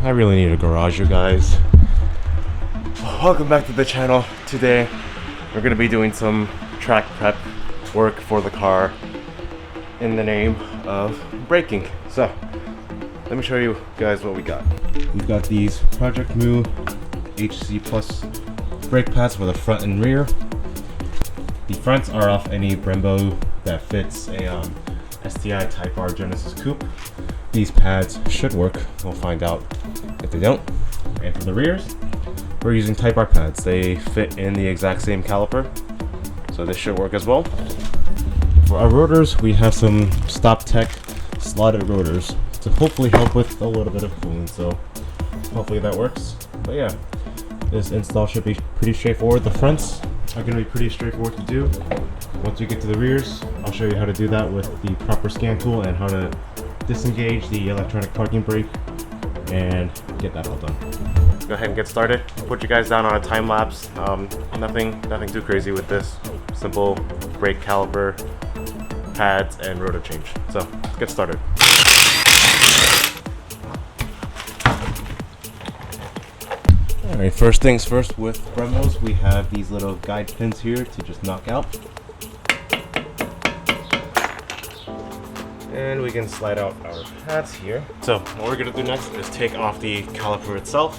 I really need a garage, you guys. Welcome back to the channel. Today we're going to be doing some track prep work for the car in the name of braking. So let me show you guys what we got. We've got these Project Mu HC Plus brake pads for the front and rear. The fronts are off any Brembo that fits a STI Type R Genesis Coupe. These pads should work. We'll find out if they don't. And for the rears, we're using Type R pads. They fit in the exact same caliper, so this should work as well. For our rotors, we have some StopTech slotted rotors to hopefully help with a little bit of cooling, so hopefully that works. But yeah, this install should be pretty straightforward. The fronts are going to be pretty straightforward to do. Once we get to the rears, I'll show you how to do that with the proper scan tool and how to disengage the electronic parking brake and get that all done. Go ahead and get started. I'll put you guys down on a time lapse. Nothing too crazy with this. Simple brake caliper, pads, and rotor change. So let's get started. Alright, first things first, with Brembos, we have these little guide pins here to just knock out. And we can slide out our pads here. So what we're going to do next is take off the caliper itself,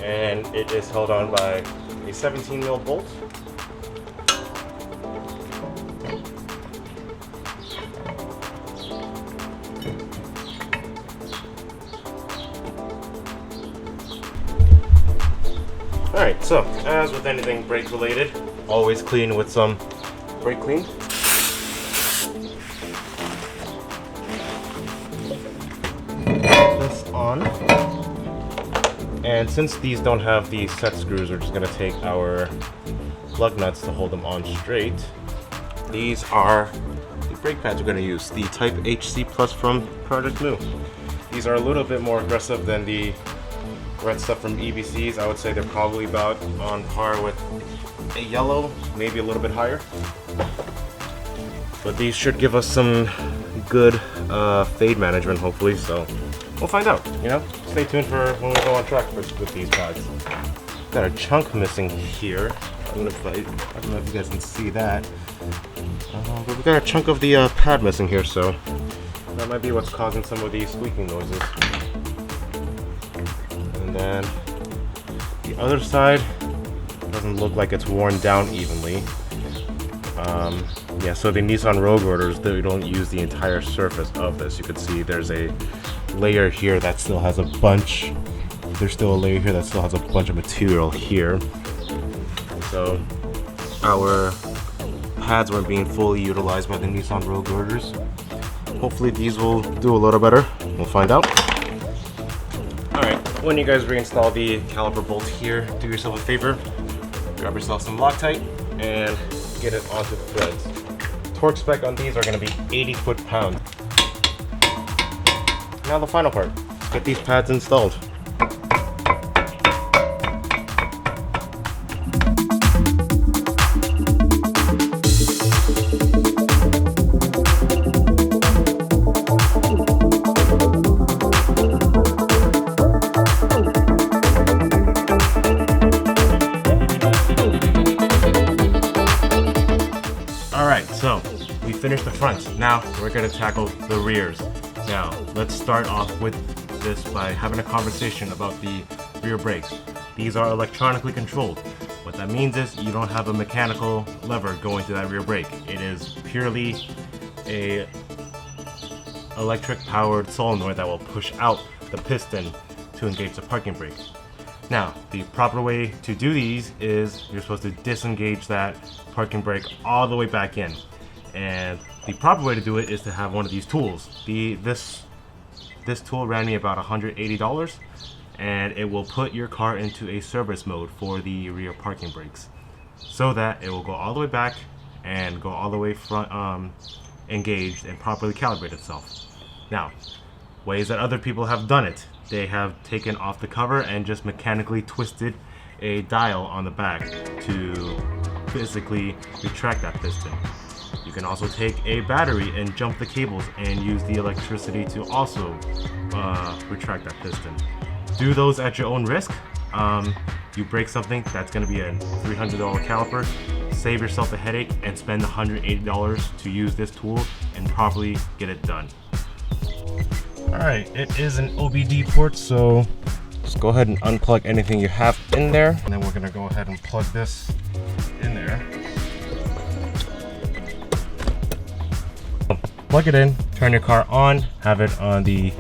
and it is held on by a 17 mil bolt. Alright, so as with anything brake related, always clean with some brake clean. This on. And since these don't have the set screws, we're just going to take our lug nuts to hold them on straight. These are the brake pads we're going to use, the Type HC Plus from Project Mu. These are a little bit more aggressive than the red stuff from EBCs. I would say they're probably about on par with a yellow, maybe a little bit higher. But these should give us some good fade management, hopefully, so we'll find out, you know? Stay tuned for when we go on track with these pads. Got a chunk missing here. I don't know if you guys can see that. But we got a chunk of the pad missing here, so that might be what's causing some of these squeaking noises. And then the other side doesn't look like it's worn down evenly. Yeah, so the Nissan Rogue rotors, they don't use the entire surface of this. You can see there's a layer here that still has a bunch. There's still a layer here that still has a bunch of material here. So our pads weren't being fully utilized by the Nissan Rogue rotors. Hopefully these will do a little better. We'll find out. Alright, when you guys reinstall the caliper bolt here, do yourself a favor. Grab yourself some Loctite and get it onto the threads. Torque spec on these are going to be 80 foot-pound. Now the final part, get these pads installed. Alright, so we finished the front. Now we're going to tackle the rears. Now, let's start off with this by having a conversation about the rear brakes. These are electronically controlled. What that means is you don't have a mechanical lever going to that rear brake. It is purely a electric powered solenoid that will push out the piston to engage the parking brake. Now, the proper way to do these is you're supposed to disengage that parking brake all the way back in. And the proper way to do it is to have one of these tools. This tool ran me about $180, and it will put your car into a service mode for the rear parking brakes, so that it will go all the way back and go all the way front, engaged and properly calibrate itself. Now, ways that other people have done it, they have taken off the cover and just mechanically twisted a dial on the back to physically retract that piston. You can also take a battery and jump the cables and use the electricity to also retract that piston. do those at your own risk. You break something that's going to be a $300 caliper, save yourself a headache and spend $180 to use this tool and properly get it done. Alright, it is an OBD port, so just go ahead and unplug anything you have in there, and then we're going to go ahead and plug this in there. Plug it in, turn your car on, have it on the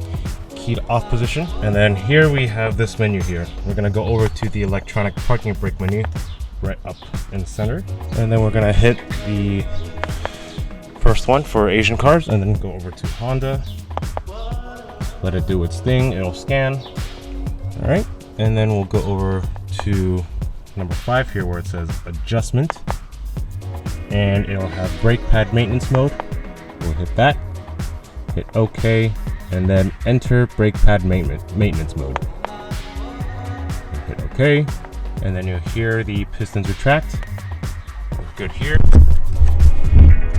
keyed off position, and then here we have this menu here. We're gonna go over to the electronic parking brake menu right up in the center, and then we're gonna hit the first one for Asian cars and then go over to Honda. Let it do its thing, it'll scan. All right, and then we'll go over to number 5 here where it says adjustment, and it'll have brake pad maintenance mode. We'll hit that, hit OK, and then enter brake pad maintenance mode. Hit OK, and then you'll hear the pistons retract. Good here.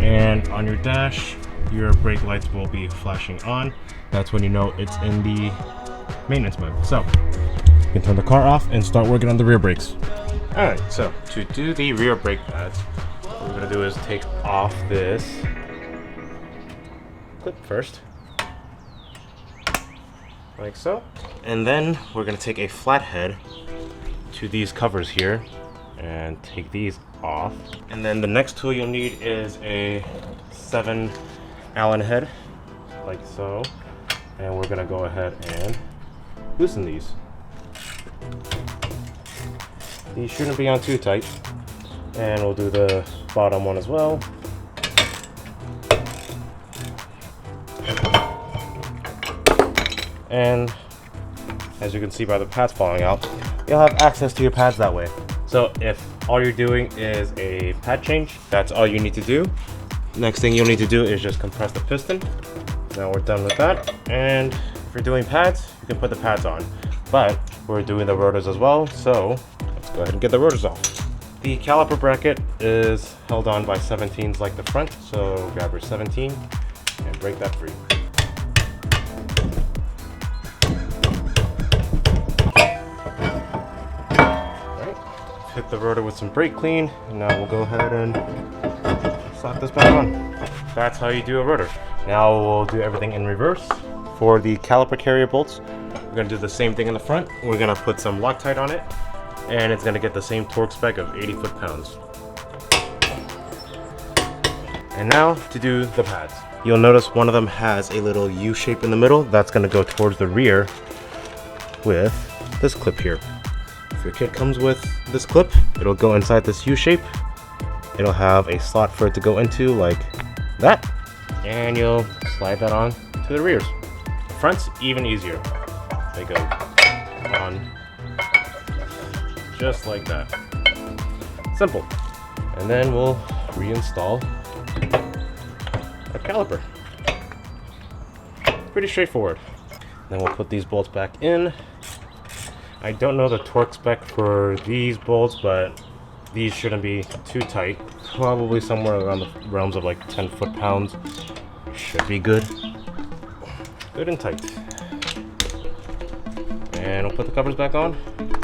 And on your dash, your brake lights will be flashing on. That's when you know it's in the maintenance mode. So you can turn the car off and start working on the rear brakes. Alright, so to do the rear brake pads, what we're going to do is take off this clip first, like so, and then we're going to take a flathead to these covers here and take these off, and then the next tool you'll need is a 7 Allen head, like so, and we're going to go ahead and loosen these. These shouldn't be on too tight, and we'll do the bottom one as well. And as you can see by the pads falling out, you'll have access to your pads that way. So if all you're doing is a pad change, that's all you need to do. Next thing you'll need to do is just compress the piston. Now we're done with that. And if you're doing pads, you can put the pads on. But we're doing the rotors as well, so let's go ahead and get the rotors off. The caliper bracket is held on by 17s like the front, so grab your 17 and break that free. Hit the rotor with some brake clean, and now we'll go ahead and slap this back on. That's how you do a rotor. Now we'll do everything in reverse. For the caliper carrier bolts, we're going to do the same thing in the front. We're going to put some Loctite on it, and it's going to get the same torque spec of 80 foot-pounds. And now to do the pads. You'll notice one of them has a little U shape in the middle. That's going to go towards the rear with this clip here. If your kit comes with this clip, it'll go inside this U shape. It'll have a slot for it to go into like that, and you'll slide that on to the rears. The front's even easier. They go on just like that. Simple. And then we'll reinstall our caliper. Pretty straightforward. Then we'll put these bolts back in. I don't know the torque spec for these bolts, but these shouldn't be too tight. Probably somewhere around the realms of like 10 foot-pounds. Should be good. Good and tight. And we'll put the covers back on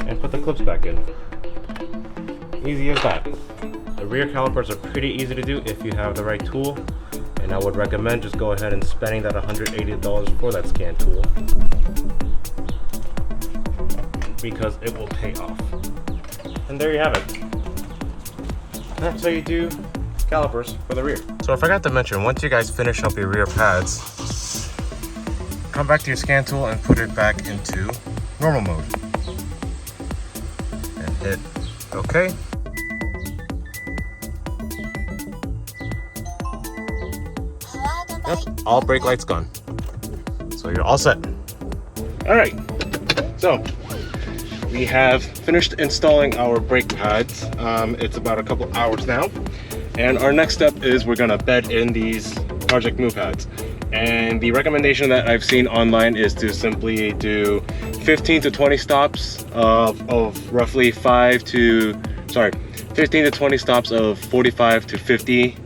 and put the clips back in. Easy as that. The rear calipers are pretty easy to do if you have the right tool. And I would recommend just go ahead and spending that $180 for that scan tool, because it will pay off. And there you have it. That's how you do calipers for the rear. So I forgot to mention, once you guys finish up your rear pads, come back to your scan tool and put it back into normal mode. And hit OK. Yep, all brake lights gone. So you're all set. All right, so we have finished installing our brake pads. It's about a couple hours now. And our next step is we're gonna bed in these Project Move pads. And the recommendation that I've seen online is to simply do 15 to 20 stops of roughly 15 to 20 stops of 45 to 50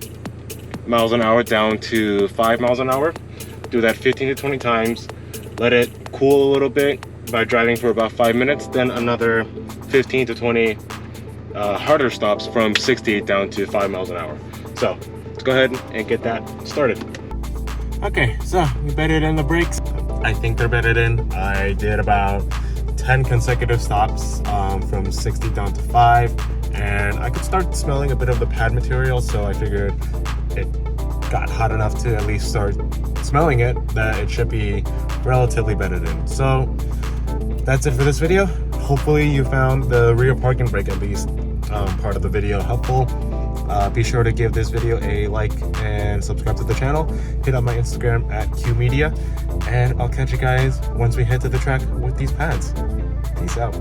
miles an hour down to 5 miles an hour. Do that 15 to 20 times, let it cool a little bit, by driving for about 5 minutes, then another 15 to 20 harder stops from 60 down to 5 miles an hour. So let's go ahead and get that started. Okay, so we bedded in the brakes. I think they're bedded in. I did about 10 consecutive stops from 60 down to 5, and I could start smelling a bit of the pad material, so I figured it got hot enough to at least start smelling it, that it should be relatively bedded in. So that's it for this video. Hopefully you found the rear parking brake at least part of the video helpful. Be sure to give this video a like and subscribe to the channel. Hit up my Instagram at QMedia, and I'll catch you guys once we head to the track with these pads. Peace out.